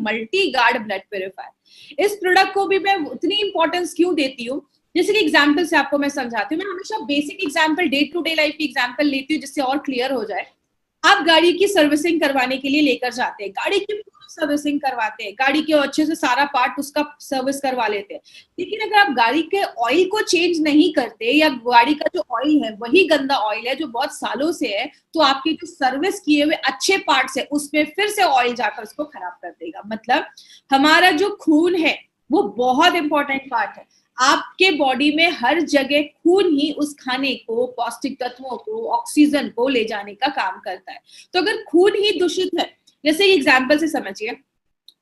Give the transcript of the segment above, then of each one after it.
Multi guard blood purifier. इस product को भी मैं उतनी इंपॉर्टेंस क्यों देती हूँ, जैसे कि एग्जाम्पल से आपको मैं समझाती हूँ। मैं हमेशा basic example, day to day life की एग्जाम्पल लेती हूँ जिससे और क्लियर हो जाए। आप गाड़ी की सर्विसिंग करवाने के लिए लेकर जाते हैं, गाड़ी की सर्विसिंग करवाते हैं, गाड़ी के अच्छे से सारा पार्ट उसका सर्विस करवा लेते हैं, लेकिन अगर आप गाड़ी के ऑयल को चेंज नहीं करते या गाड़ी का जो ऑयल है वही गंदा ऑयल है जो बहुत सालों से है, तो आपकी जो सर्विस किए हुए अच्छे पार्ट्स है उसमें फिर से ऑयल जाकर उसको खराब कर देगा। मतलब हमारा जो खून है वो बहुत इंपॉर्टेंट पार्ट है। आपके बॉडी में हर जगह खून ही उस खाने को, पौष्टिक तत्वों को, ऑक्सीजन को ले जाने का काम करता है। तो अगर खून ही दूषित है, जैसे एग्जाम्पल से समझिए,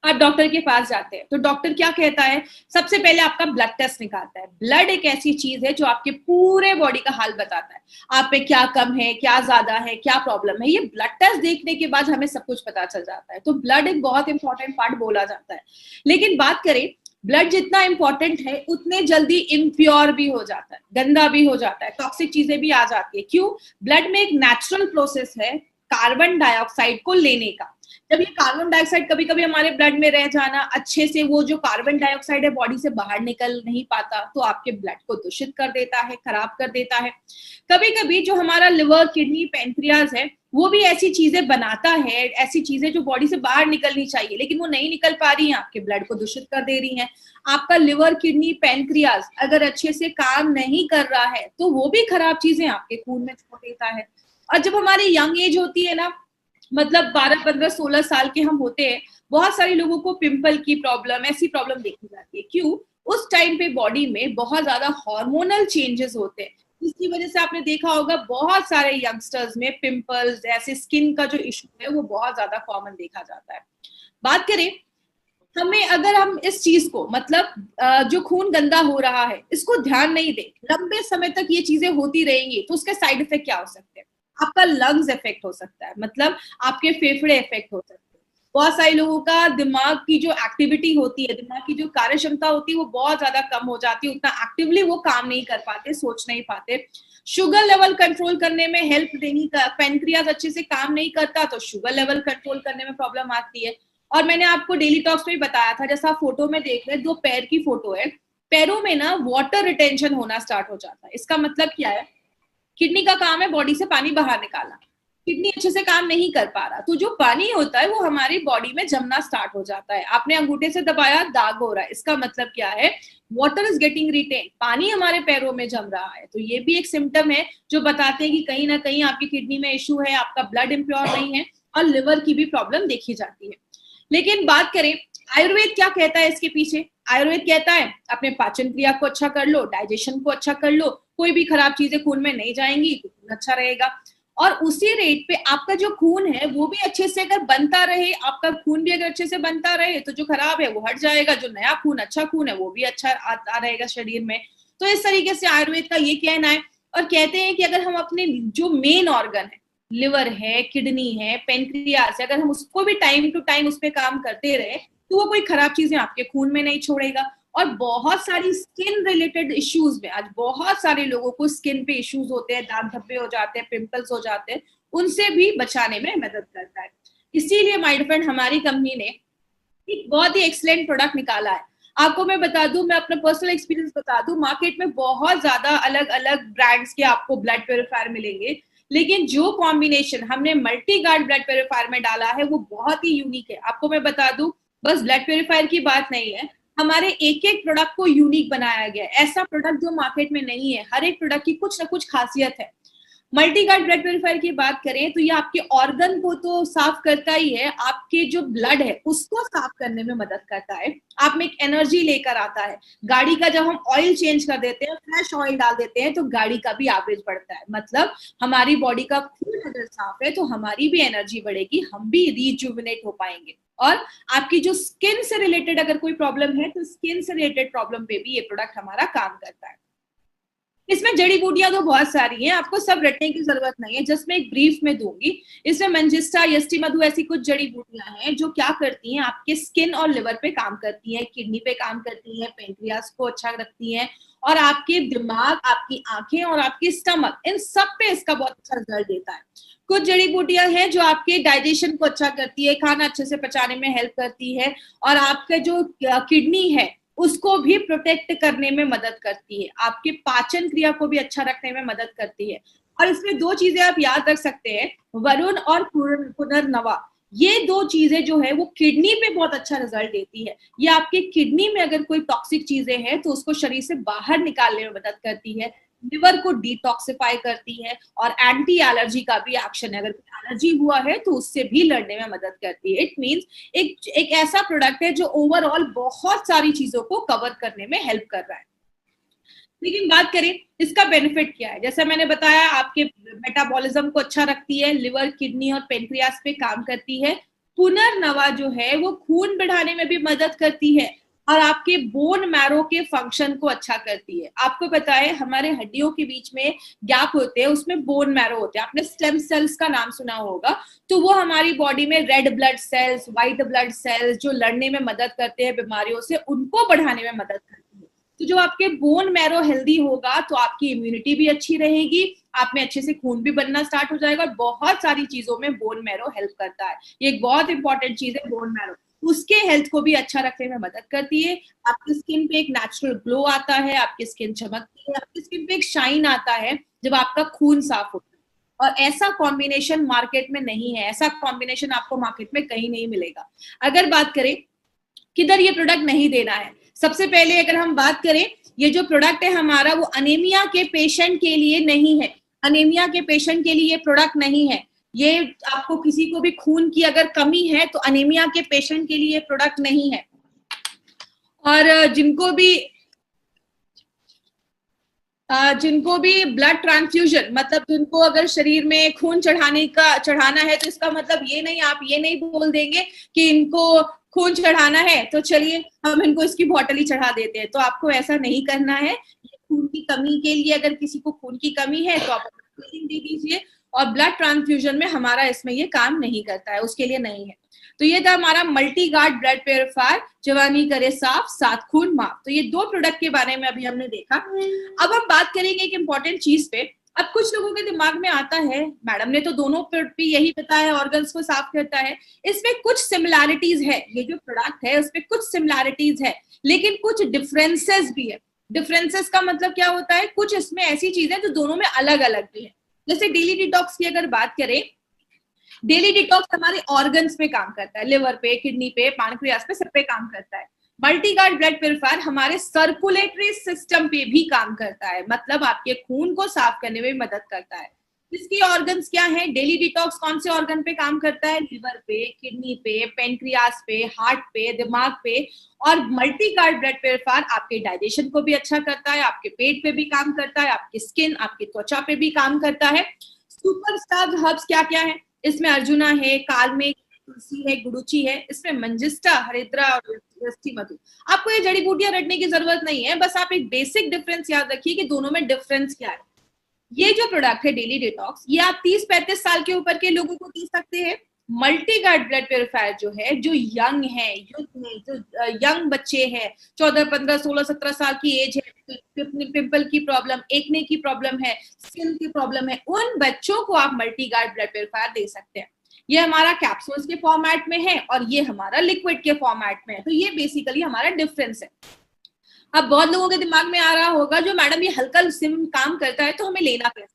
आप डॉक्टर के पास जाते हैं तो डॉक्टर क्या कहता है, सबसे पहले आपका ब्लड टेस्ट निकालता है। ब्लड एक ऐसी चीज है जो आपके पूरे बॉडी का हाल बताता है, आप पे क्या कम है, क्या ज्यादा है, क्या प्रॉब्लम है। ये ब्लड टेस्ट देखने के बाद हमें सब कुछ पता चल जाता है। तो ब्लड एक बहुत इंपॉर्टेंट पार्ट बोला जाता है। लेकिन बात करें, ब्लड जितना इंपॉर्टेंट है उतने जल्दी इम्प्योर भी हो जाता है, गंदा भी हो जाता है, टॉक्सिक चीजें भी आ जाती है। क्यों? ब्लड में एक नेचुरल प्रोसेस है कार्बन डाइऑक्साइड को लेने का। जब ये कार्बन डाइऑक्साइड कभी कभी हमारे ब्लड में रह जाना, अच्छे से वो जो कार्बन डाइऑक्साइड है बॉडी से बाहर निकल नहीं पाता, तो आपके ब्लड को दूषित कर देता है, खराब कर देता है। कभी कभी जो हमारा लिवर, किडनी, पैंक्रियाज है वो भी ऐसी चीजें बनाता है, ऐसी चीजें जो बॉडी से बाहर निकलनी चाहिए लेकिन वो नहीं निकल पा रही हैं, आपके ब्लड को दूषित कर दे रही हैं। आपका लिवर, किडनी, पैंक्रियाज अगर अच्छे से काम नहीं कर रहा है तो वो भी खराब चीजें आपके खून में छोड़ देता है। और जब हमारी यंग एज होती है ना, मतलब 12, 15, 16 साल के हम होते हैं, बहुत सारे लोगों को पिंपल की प्रॉब्लम, ऐसी प्रॉब्लम देखी जाती है। क्यों? उस टाइम पे बॉडी में बहुत ज्यादा हार्मोनल चेंजेस होते हैं, जिसकी वजह से आपने देखा होगा बहुत सारे यंगस्टर्स में पिंपल्स, ऐसे स्किन का जो इशू है वो बहुत ज्यादा कॉमन देखा जाता है। बात करें हमें, अगर हम इस चीज को, मतलब जो खून गंदा हो रहा है इसको ध्यान नहीं दे, लंबे समय तक ये चीजें होती रहेंगी, तो उसके साइड इफेक्ट क्या हो सकते हैं? आपका लंग्स इफेक्ट हो सकता है, मतलब आपके फेफड़े इफेक्ट हो सकते हैं। बहुत सारे लोगों का दिमाग की जो एक्टिविटी होती है, दिमाग की जो कार्य क्षमता होती है वो बहुत ज्यादा कम हो जाती है, उतना एक्टिवली वो काम नहीं कर पाते, सोच नहीं पाते। शुगर लेवल कंट्रोल करने में हेल्प देनी, पेनक्रियाज अच्छे से काम नहीं करता तो शुगर लेवल कंट्रोल करने में प्रॉब्लम आती है। और मैंने आपको डेली टॉक्स में भी बताया था, जैसा आप फोटो में देख रहे हैं, 2 पैर की फोटो है, पैरों में ना वाटर रिटेंशन होना स्टार्ट हो जाता है। इसका मतलब क्या है? किडनी का काम है बॉडी से पानी बाहर निकालना, किडनी अच्छे से काम नहीं कर पा रहा, तो जो पानी होता है वो हमारी बॉडी में जमना स्टार्ट हो जाता है। आपने अंगूठे से दबाया, दाग हो रहा है, इसका मतलब क्या है? वाटर इज गेटिंग रिटेन, पानी हमारे पैरों में जम रहा है। तो ये भी एक सिम्टम है जो बताते हैं कि कहीं ना कहीं आपकी किडनी में इशू है, आपका ब्लड इम्प्योर नहीं है, और लिवर की भी प्रॉब्लम देखी जाती है। लेकिन बात करें आयुर्वेद क्या कहता है इसके पीछे? आयुर्वेद कहता है अपने पाचन क्रिया को अच्छा कर लो, डाइजेशन को अच्छा कर लो, कोई भी खराब चीजें खून में नहीं जाएंगी तो खून अच्छा रहेगा। और उसी रेट पे आपका जो खून है वो भी अच्छे से अगर बनता रहे, आपका खून भी अगर अच्छे से बनता रहे तो जो खराब है वो हट जाएगा, जो नया खून, अच्छा खून है वो भी अच्छा आता रहेगा शरीर में। तो इस तरीके से आयुर्वेद का ये कहना है। और कहते हैं कि अगर हम अपने जो मेन ऑर्गन है, लिवर है, किडनी है, पेनक्रियास है, अगर हम उसको भी टाइम टू टाइम उस पर काम करते रहे तो वो कोई खराब चीजें आपके खून में नहीं छोड़ेगा। और बहुत सारी स्किन रिलेटेड इश्यूज में आज बहुत सारे लोगों को स्किन पे इश्यूज होते हैं, दाग धब्बे हो जाते हैं, पिंपल्स हो जाते हैं, उनसे भी बचाने में मदद करता है। इसीलिए माय फ्रेंड, हमारी कंपनी ने एक बहुत ही एक्सीलेंट प्रोडक्ट निकाला है। आपको मैं बता दूं, मैं अपना पर्सनल एक्सपीरियंस बता दूं, मार्केट में बहुत ज्यादा अलग अलग ब्रांड्स के आपको ब्लड प्योरीफायर मिलेंगे, लेकिन जो कॉम्बिनेशन हमने मल्टी गार्ड ब्लड प्योरीफायर में डाला है वो बहुत ही यूनिक है। आपको मैं बता दूं, बस ब्लड प्योरीफायर की बात नहीं है, हमारे एक एक प्रोडक्ट को यूनिक बनाया गया है। ऐसा प्रोडक्ट जो मार्केट में नहीं है, हर एक प्रोडक्ट की कुछ ना कुछ खासियत है। मल्टी गार्ड ब्लड प्योरीफायर की बात करें तो ये आपके ऑर्गन को तो साफ करता ही है, आपके जो ब्लड है उसको साफ करने में मदद करता है, आप में एक एनर्जी लेकर आता है। गाड़ी का जब हम ऑयल चेंज कर देते हैं, फ्रेश ऑयल डाल देते हैं, तो गाड़ी का भी एवरेज बढ़ता है। मतलब हमारी बॉडी का खून अगर साफ है तो हमारी भी एनर्जी बढ़ेगी, हम भी रिजुविनेट हो पाएंगे। और आपकी जो स्किन से रिलेटेड अगर कोई प्रॉब्लम है तो स्किन से रिलेटेड प्रॉब्लम पे भी ये प्रोडक्ट हमारा काम करता है। इसमें जड़ी बूटियां तो बहुत सारी हैं, आपको सब रटने की जरूरत नहीं है, जस्ट मैं एक ब्रीफ में दूंगी। इसमें मंजिस्टा, यष्टि मधु ऐसी कुछ जड़ी बूटियां हैं जो क्या करती हैं, आपके स्किन और लिवर पे काम करती हैं, किडनी पे काम करती हैं, पेंक्रियास को अच्छा रखती हैं, और आपके दिमाग, आपकी आंखें और आपकी स्टमक, इन सब पे इसका बहुत अच्छा रिजल्ट देता है। कुछ जड़ी बूटियां हैं जो आपके डाइजेशन को अच्छा करती है, खाना अच्छे से पचाने में हेल्प करती है, और आपका जो किडनी है उसको भी प्रोटेक्ट करने में मदद करती है, आपके पाचन क्रिया को भी अच्छा रखने में मदद करती है। और इसमें दो चीजें आप याद रख सकते हैं, वरुण और पुनर्नवा, ये दो चीजें जो है वो किडनी पे बहुत अच्छा रिजल्ट देती है। ये आपके किडनी में अगर कोई टॉक्सिक चीजें हैं तो उसको शरीर से बाहर निकालने में मदद करती है, लिवर को डिटॉक्सिफाई करती है, और एंटी एलर्जी का भी एक्शन है, अगर एलर्जी हुआ है तो उससे भी लड़ने में मदद करती है। इट मींस एक ऐसा प्रोडक्ट है जो ओवरऑल बहुत सारी चीजों को कवर करने में हेल्प कर रहा है। लेकिन बात करें इसका बेनिफिट क्या है, जैसा मैंने बताया आपके मेटाबॉलिज्म को अच्छा रखती है, लिवर, किडनी और पेनक्रियास पे काम करती है। पुनर्नवा जो है वो खून बढ़ाने में भी मदद करती है, और आपके बोन मैरो के फंक्शन को अच्छा करती है। आपको पता है हमारे हड्डियों के बीच में गैप होते हैं, उसमें बोन मैरो होते हैं, आपने स्टेम सेल्स का नाम सुना होगा, तो वो हमारी बॉडी में red blood cells, white blood cells जो लड़ने में मदद करते हैं बीमारियों से, उनको बढ़ाने में मदद करते हैं। तो जो आपके बोन मैरो हेल्दी होगा तो आपकी इम्यूनिटी भी अच्छी रहेगी, आप में अच्छे से खून भी बनना स्टार्ट हो जाएगा, और बहुत सारी चीजों में बोन मैरो हेल्प करता है। ये एक बहुत इंपॉर्टेंट चीज है बोन मैरो, उसके हेल्थ को भी अच्छा रखने में मदद करती है। आपकी स्किन पे एक नेचुरल ग्लो आता है, आपकी स्किन चमकती है, आपकी स्किन पे एक शाइन आता है जब आपका खून साफ होता है, और ऐसा कॉम्बिनेशन मार्केट में नहीं है, ऐसा कॉम्बिनेशन आपको मार्केट में कहीं नहीं मिलेगा। अगर बात करें किधर ये प्रोडक्ट नहीं देना है, सबसे पहले अगर हम बात करें, ये जो प्रोडक्ट है हमारा वो अनीमिया के पेशेंट के लिए नहीं है, अनीमिया के पेशेंट के लिए ये प्रोडक्ट नहीं है। ये आपको किसी को भी खून की अगर कमी है तो अनीमिया के पेशेंट के लिए प्रोडक्ट नहीं है। और जिनको भी ब्लड ट्रांसफ्यूजन, मतलब जिनको अगर शरीर में खून चढ़ाना है, तो इसका मतलब ये नहीं, आप ये नहीं बोल देंगे कि इनको खून चढ़ाना है तो चलिए हम इनको इसकी बॉटल ही चढ़ा देते हैं, तो आपको ऐसा नहीं करना है। खून की कमी के लिए, अगर किसी को खून की कमी है तो आप दे दीजिए, और ब्लड ट्रांसफ्यूजन में हमारा इसमें ये काम नहीं करता है, उसके लिए नहीं है। तो ये था हमारा मल्टी गार्ड ब्लड प्योरीफायर, जवानी करे साफ, साथ खून माफ। तो ये दो प्रोडक्ट के बारे में अभी हमने देखा। अब हम बात करेंगे एक इंपॉर्टेंट चीज पे। अब कुछ लोगों के दिमाग में आता है, मैडम ने तो दोनों पे यही बताया, ऑर्गन्स को साफ करता है, इसमें कुछ सिमिलैरिटीज है, ये जो प्रोडक्ट है उसमें कुछ सिमिलैरिटीज है, लेकिन कुछ डिफरेंसेस भी है। डिफरेंसेस का मतलब क्या होता है, कुछ इसमें ऐसी चीजें जो दोनों में अलग अलग भी है। जैसे डेली डिटॉक्स की अगर बात करें, डेली डिटॉक्स हमारे ऑर्गन्स पे काम करता है, लिवर पे, किडनी पे, पैनक्रियास पे, सब पे काम करता है। मल्टीगार्ड ब्लड प्योरीफायर हमारे सर्कुलेटरी सिस्टम पे भी काम करता है, मतलब आपके खून को साफ करने में मदद करता है। इसकी ऑर्गन्स क्या है, डेली डिटॉक्स कौन से ऑर्गन पे काम करता है, लिवर पे, किडनी पे, पेनक्रियास पे, हार्ट पे, दिमाग पे। और मल्टीगार्ड ब्लड प्योरीफायर आपके डाइजेशन को भी अच्छा करता है, आपके पेट पे भी काम करता है, आपकी स्किन, आपकी त्वचा पे भी काम करता है। सुपरस्टार हर्ब्स क्या क्या है, इसमें अर्जुना है, कालमेघ, तुलसी है, गुडुचि है, इसमें मंजिस्टा, हरिद्रा और यष्टि मधु। आपको ये जड़ी बूटियां रटने की जरूरत नहीं है, बस आप एक बेसिक डिफरेंस याद रखिए कि दोनों में डिफरेंस क्या है। ये जो प्रोडक्ट है डेली डिटॉक्स, ये आप 30-35 साल के ऊपर के लोगों को दे सकते हैं। मल्टीगार्ड ब्लड प्योरीफायर जो है, जो यंग है, जो यंग बच्चे हैं, 14, 15, 16, 17 साल की एज है, पिंपल की प्रॉब्लम, एक्ने की प्रॉब्लम है, स्किन की प्रॉब्लम है, उन बच्चों को आप मल्टीगार्ड ब्लड प्योरीफायर दे सकते हैं। ये हमारा कैप्सूल्स के फॉर्मेट में है और ये हमारा लिक्विड के फॉर्मेट में है, तो ये बेसिकली हमारा डिफरेंस है। अब बहुत लोगों के दिमाग में आ रहा होगा, जो मैडम ये हल्का सिम काम करता है तो हमें लेना कैसे?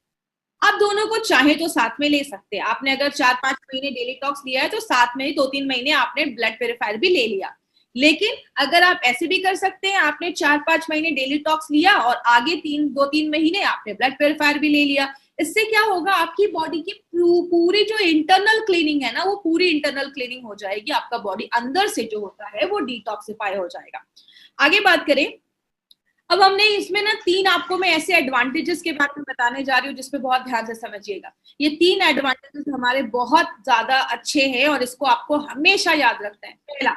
आप दोनों को चाहे तो साथ में ले सकते हैं। आपने अगर 4-5 महीने डेली टॉक्स लिया है तो साथ में ही 2-3 महीने आपने ब्लड प्योरीफायर भी ले लिया। लेकिन अगर आप ऐसे भी कर सकते हैं, आपने 4-5 महीने डेली टॉक्स लिया और आगे 2-3 महीने आपने ब्लड प्योरीफायर भी ले लिया। इससे क्या होगा, आपकी बॉडी की पूरी जो इंटरनल क्लीनिंग है ना, वो पूरी इंटरनल क्लीनिंग हो जाएगी। आपका बॉडी अंदर से जो होता है वो डिटॉक्सिफाई हो जाएगा। आगे बात करें, अब हमने इसमें ना 3 आपको मैं ऐसे एडवांटेजेस के बारे में बताने जा रही हूँ जिसपे बहुत ध्यान से समझिएगा। ये 3 एडवांटेजेस हमारे बहुत ज्यादा अच्छे हैं और इसको आपको हमेशा याद रखना है। पहला,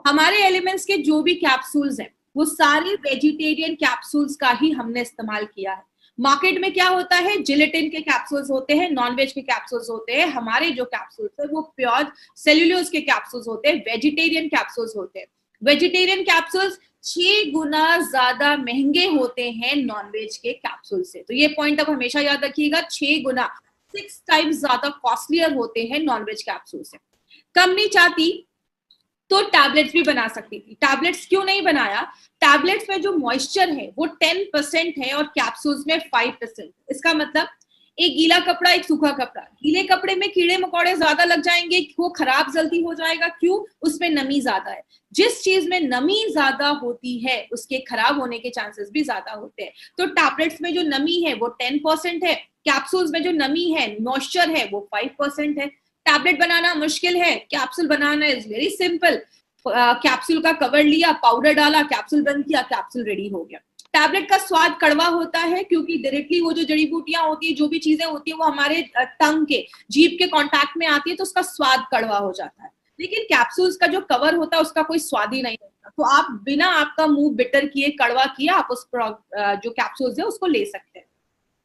हमारे एलिमेंट्स के जो भी कैप्सूल्स हैं वो सारे वेजिटेरियन कैप्सूल्स का ही हमने इस्तेमाल किया है। मार्केट में क्या होता है, जिलेटिन के कैप्सूल्स होते हैं, नॉनवेज के कैप्सूल्स होते हैं, हमारे जो कैप्सूल्स है वो प्योर सेल्यूलोज के कैप्सूल्स होते हैं, वेजिटेरियन कैप्सूल्स होते हैं। वेजिटेरियन कैप्सूल्स 6 गुना ज्यादा महंगे होते हैं नॉनवेज के कैप्सूल से। तो ये पॉइंट अब हमेशा याद रखिएगा, 6 गुना 6 टाइम्स ज्यादा कॉस्टलियर होते हैं नॉनवेज कैप्सूल से। कंपनी चाहती तो टैबलेट्स भी बना सकती थी। टैबलेट्स क्यों नहीं बनाया? टैबलेट्स में जो मॉइस्चर है वो 10% है और कैप्सूल्स में 5%। इसका मतलब एक गीला कपड़ा, एक सूखा कपड़ा, गीले कपड़े में कीड़े मकोड़े ज्यादा लग जाएंगे, वो खराब जल्दी हो जाएगा। क्यों? उसमें नमी ज्यादा है। जिस चीज में नमी ज्यादा होती है उसके खराब होने के चांसेस भी ज्यादा होते हैं। तो टैबलेट्स में जो नमी है वो 10% है, कैप्सूल्स में जो नमी है, मॉइस्चर है, वो 5% है। टैबलेट बनाना मुश्किल है, capsule banana is very simple. Capsule का कवर लिया, पाउडर डाला, कैप्सूल बंद किया, कैप्सूल रेडी हो गया। टैबलेट का स्वाद कड़वा होता है क्योंकि डायरेक्टली वो जो जड़ी बूटियां होती है, जो भी चीजें होती है, वो हमारे टंग के, जीभ के कांटेक्ट में आती है, तो उसका स्वाद कड़वा हो जाता है। लेकिन कैप्सूल्स का जो कवर होता है उसका कोई स्वाद ही नहीं होता। तो आप बिना आपका मुंह बिटर किए, कड़वा किए, आप उस जो कैप्सूल्स है उसको ले सकते हैं।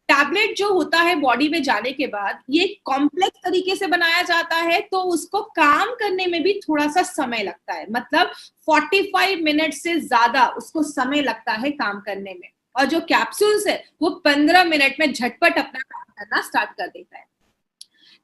टैबलेट जो होता है बॉडी में जाने के बाद ये कॉम्प्लेक्स तरीके से बनाया जाता है, तो उसको काम करने में भी थोड़ा सा समय लगता है। मतलब 45 मिनट से ज्यादा उसको समय लगता है काम करने में। और जो कैप्सूल्स है वो 15 मिनट में झटपट अपना काम करना स्टार्ट कर देता है।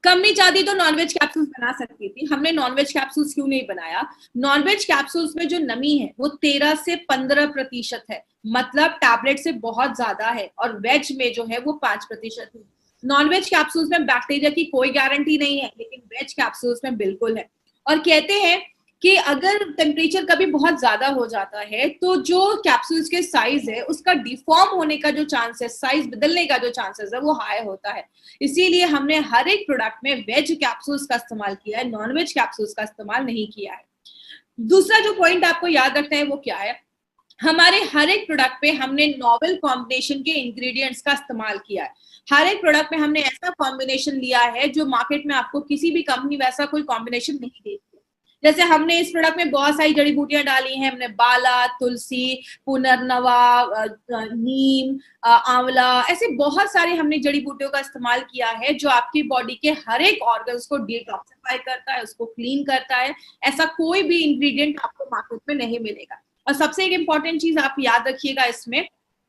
कंपनी चाहती तो नॉनवेज कैप्सूल्स बना सकती थी। हमने नॉनवेज कैप्सूल्स क्यों नहीं बनाया? नॉनवेज कैप्सूल्स में जो नमी है वो 13 से 15% है, मतलब टैबलेट से बहुत ज्यादा है। और वेज में जो है वो 5% है। नॉनवेज कैप्सूल्स में बैक्टीरिया की कोई गारंटी नहीं है, लेकिन वेज कैप्सूल्स में बिल्कुल है। और कहते हैं कि अगर टेम्परेचर कभी बहुत ज्यादा हो जाता है तो जो कैप्सूल्स के साइज है उसका डिफॉर्म होने का जो चांस है, साइज बदलने का जो चांसेस है, वो हाई होता है। इसीलिए हमने हर एक प्रोडक्ट में वेज कैप्सूल्स का इस्तेमाल किया है, नॉनवेज कैप्सूल्स का इस्तेमाल नहीं किया है। दूसरा जो पॉइंट आपको याद रखना है वो क्या है? हमारे हर एक प्रोडक्ट पे हमने नॉवेल कॉम्बिनेशन के इंग्रेडिएंट्स का इस्तेमाल किया है। हर एक प्रोडक्ट में हमने ऐसा कॉम्बिनेशन लिया है जो मार्केट में आपको किसी भी कंपनी वैसा कोई कॉम्बिनेशन नहीं देती। जैसे हमने इस प्रोडक्ट में बहुत सारी जड़ी बूटियां डाली हैं। हमने बाला, तुलसी, पुनर्नवा, नीम, आंवला, ऐसे बहुत सारे हमने जड़ी बूटियों का इस्तेमाल किया है जो आपकी बॉडी के हर एक ऑर्गन्स को डिटॉक्सिफाई करता है, उसको क्लीन करता है। ऐसा कोई भी इंग्रेडिएंट आपको मार्केट में नहीं मिलेगा। और सबसे एक इम्पॉर्टेंट चीज आप याद रखिएगा, इसमें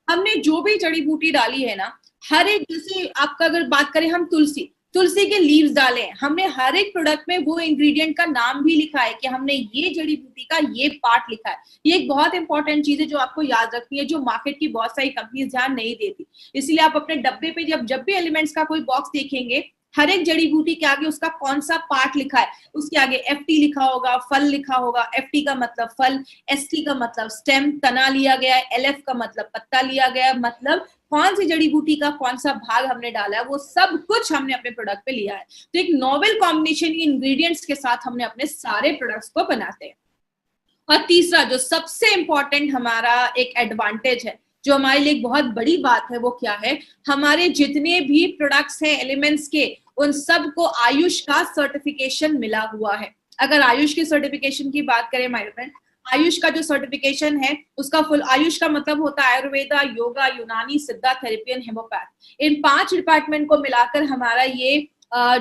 हमने जो भी जड़ी बूटी डाली है ना, हर एक, जैसे आपका अगर बात करें हम तुलसी के लीव्स डाले हैं, हमने हर एक प्रोडक्ट में वो इंग्रेडिएंट का नाम भी लिखा है कि हमने ये जड़ी बूटी का ये पार्ट लिखा है। ये एक बहुत इंपॉर्टेंट चीज है जो आपको याद रखनी है, जो मार्केट की बहुत सारी कंपनीज ध्यान नहीं देती। इसलिए आप अपने डब्बे पे जब भी एलिमेंट्स का कोई बॉक्स देखेंगे, हर एक जड़ी बूटी के आगे उसका कौन सा पार्ट लिखा है, उसके आगे FT लिखा होगा, फल लिखा होगा। FT का मतलब फल, ST का मतलब स्टेम, तना लिया गया है, LF का मतलब पत्ता लिया गया है, मतलब कौन सी जड़ी बूटी का कौन सा भाग हमने डाला है, वो सब कुछ हमने अपने प्रोडक्ट पे लिया है। तो एक नॉवेल कॉम्बिनेशन की इंग्रेडिएंट्स के साथ हमने अपने सारे प्रोडक्ट्स को बनाते हैं। और तीसरा जो सबसे इंपॉर्टेंट हमारा एक एडवांटेज है, जो हमारे लिए एक बहुत बड़ी बात है, वो क्या है? हमारे जितने भी प्रोडक्ट्स हैं एलिमेंट्स के, उन सब को आयुष का सर्टिफिकेशन मिला हुआ है। अगर आयुष की सर्टिफिकेशन की बात करें माय फ्रेंड, आयुष का जो सर्टिफिकेशन है उसका फुल, आयुष का मतलब होता है आयुर्वेदा, योगा, यूनानी, सिद्धा, थेरेपी एंड हेमोपैथ। इन 5 डिपार्टमेंट को मिलाकर हमारा ये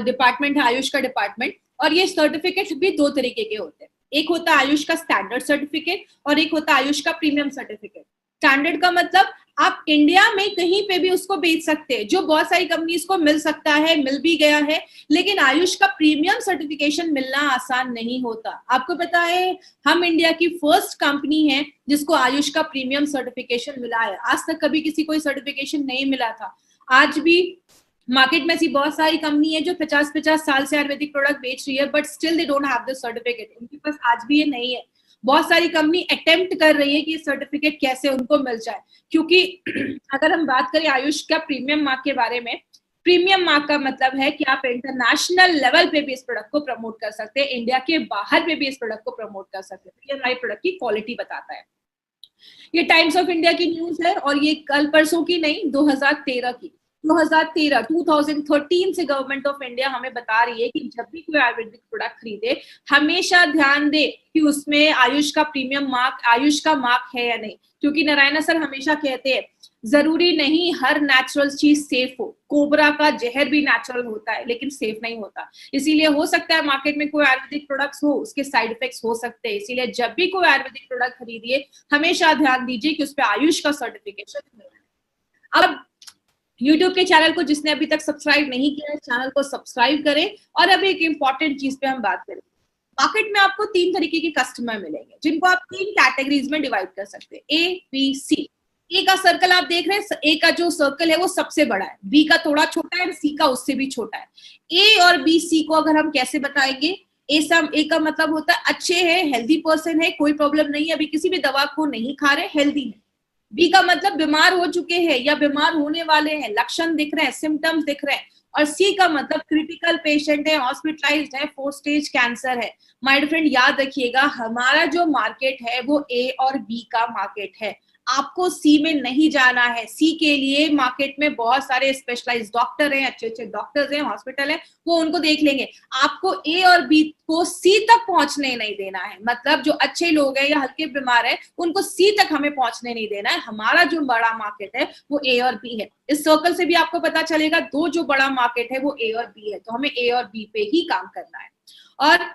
डिपार्टमेंट है, आयुष का डिपार्टमेंट। और ये सर्टिफिकेट भी 2 तरीके के होते हैं। एक होता है आयुष का स्टैंडर्ड सर्टिफिकेट और एक होता है आयुष का प्रीमियम सर्टिफिकेट। स्टैंडर्ड का मतलब आप इंडिया में कहीं पे भी उसको बेच सकते हैं, जो बहुत सारी कंपनीज को मिल सकता है, मिल भी गया है। लेकिन आयुष का प्रीमियम सर्टिफिकेशन मिलना आसान नहीं होता। आपको पता है हम इंडिया की फर्स्ट कंपनी है जिसको आयुष का प्रीमियम सर्टिफिकेशन मिला है। आज तक कभी किसी को सर्टिफिकेशन नहीं मिला था। आज भी मार्केट में ऐसी बहुत सारी कंपनी है जो 50-50 साल से आयुर्वेदिक प्रोडक्ट बेच रही है, but still they don't have this certificate. उनके पास आज भी ये नहीं है। बहुत सारी कंपनी अटेम्प्ट कर रही है कि ये सर्टिफिकेट कैसे उनको मिल जाए, क्योंकि अगर हम बात करें आयुष का प्रीमियम मार्क के बारे में, प्रीमियम मार्क का मतलब है कि आप इंटरनेशनल लेवल पे भी इस प्रोडक्ट को प्रमोट कर सकते हैं, इंडिया के बाहर पे भी इस प्रोडक्ट को प्रमोट कर सकते हैं। ये हमारे प्रोडक्ट की क्वालिटी बताता है। ये टाइम्स ऑफ इंडिया की न्यूज है और ये कल परसों की नहीं, 2013 की। 2013 से गवर्नमेंट ऑफ इंडिया हमें बता रही है कि जब भी कोई आयुर्वेदिक प्रोडक्ट खरीदे हमेशा ध्यान दे कि उसमें आयुष का प्रीमियम मार्क, आयुष का मार्क है या नहीं, क्योंकि नारायणा सर हमेशा कहते हैं जरूरी नहीं हर नेचुरल चीज सेफ हो, कोबरा का जहर भी नेचुरल होता है लेकिन सेफ नहीं होता। इसीलिए हो सकता है मार्केट में कोई आयुर्वेदिक प्रोडक्ट्स हो, उसके साइड इफेक्ट्स हो सकते हैं। इसीलिए जब भी कोई आयुर्वेदिक प्रोडक्ट खरीदिए हमेशा ध्यान दीजिए कि उस पर आयुष का सर्टिफिकेशन है। अब YouTube के चैनल को जिसने अभी तक सब्सक्राइब नहीं किया है, चैनल को सब्सक्राइब करें। और अभी एक इंपॉर्टेंट चीज पे हम बात करें। मार्केट में आपको 3 तरीके के कस्टमर मिलेंगे जिनको आप 3 कैटेगरीज में डिवाइड कर सकते हैं, A, B, C। ए का सर्कल आप देख रहे हैं, ए का जो सर्कल है वो सबसे बड़ा है, बी का थोड़ा छोटा है, सी का उससे भी छोटा है। ए और बी सी को अगर हम कैसे बताएंगे, ए का मतलब होता है अच्छे है, हेल्दी पर्सन है, कोई प्रॉब्लम नहीं है, अभी किसी भी दवा को नहीं खा रहे, हेल्दी है। बी का मतलब बीमार हो चुके हैं या बीमार होने वाले हैं, लक्षण दिख रहे हैं, सिम्टम्स दिख रहे हैं। और सी का मतलब क्रिटिकल पेशेंट है, हॉस्पिटलाइज्ड है, 4 स्टेज कैंसर है। माय फ्रेंड याद रखिएगा हमारा जो मार्केट है वो ए और बी का मार्केट है, आपको सी में नहीं जाना है। सी के लिए मार्केट में बहुत सारे स्पेशलाइज्ड डॉक्टर हैं, अच्छे अच्छे डॉक्टर्स हैं, हॉस्पिटल है, वो उनको देख लेंगे। आपको ए और बी को सी तक पहुंचने नहीं देना है, मतलब जो अच्छे लोग हैं या हल्के बीमार है उनको सी तक हमें पहुंचने नहीं देना है। हमारा जो बड़ा मार्केट है वो ए और बी है। इस सर्कल से भी आपको पता चलेगा दो जो बड़ा मार्केट है वो ए और बी है, तो हमें ए और बी पे ही काम करना है। और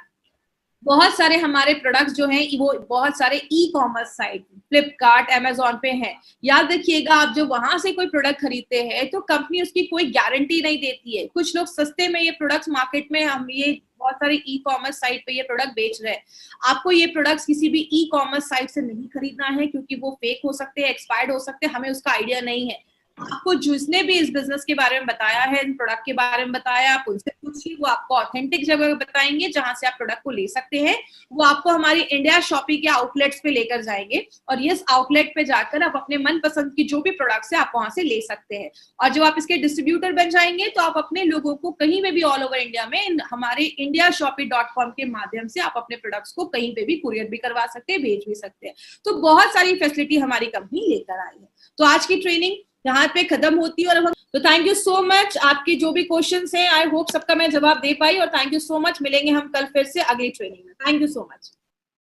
बहुत सारे हमारे प्रोडक्ट्स जो हैं वो बहुत सारे e commerce site Flipkart, Amazon पे हैं। याद रखिएगा आप जो वहां से कोई प्रोडक्ट खरीदते हैं तो कंपनी उसकी कोई गारंटी नहीं देती है। कुछ लोग सस्ते में ये प्रोडक्ट्स मार्केट में हम ये बहुत सारे ई कॉमर्स साइट पे ये प्रोडक्ट बेच रहे हैं। आपको ये प्रोडक्ट्स किसी भी ई कॉमर्स साइट से नहीं खरीदना है क्योंकि वो फेक हो सकते हैं, एक्सपायर्ड हो सकते हैं, हमें उसका आइडिया नहीं है। आपको जिसने भी इस बिजनेस के बारे में बताया है, इन प्रोडक्ट के बारे में बताया, आप उनसे पूछिए, वो आपको ऑथेंटिक जगह बताएंगे जहां से आप प्रोडक्ट को ले सकते हैं। वो आपको हमारी इंडिया शॉपी के आउटलेट्स पे लेकर जाएंगे और इस आउटलेट पे जाकर आप अपने मनपसंद की जो भी प्रोडक्ट्स है आप वहां से ले सकते हैं। और जब आप इसके डिस्ट्रीब्यूटर बन जाएंगे तो आप अपने लोगों को कहीं में भी ऑल ओवर इंडिया में हमारे indiashopee.com के माध्यम से आप अपने प्रोडक्ट्स को कहीं पे भी कुरियर भी करवा सकते हैं, भेज भी सकते हैं। तो बहुत सारी फैसिलिटी हमारी कंपनी लेकर आई है। तो आज की ट्रेनिंग यहाँ पे खत्म होती है। और हम तो थैंक यू सो मच। आपके जो भी क्वेश्चंस हैं आई होप सबका मैं जवाब दे पाई, और थैंक यू सो मच। मिलेंगे हम कल फिर से अगली ट्रेनिंग में। Thank you so much.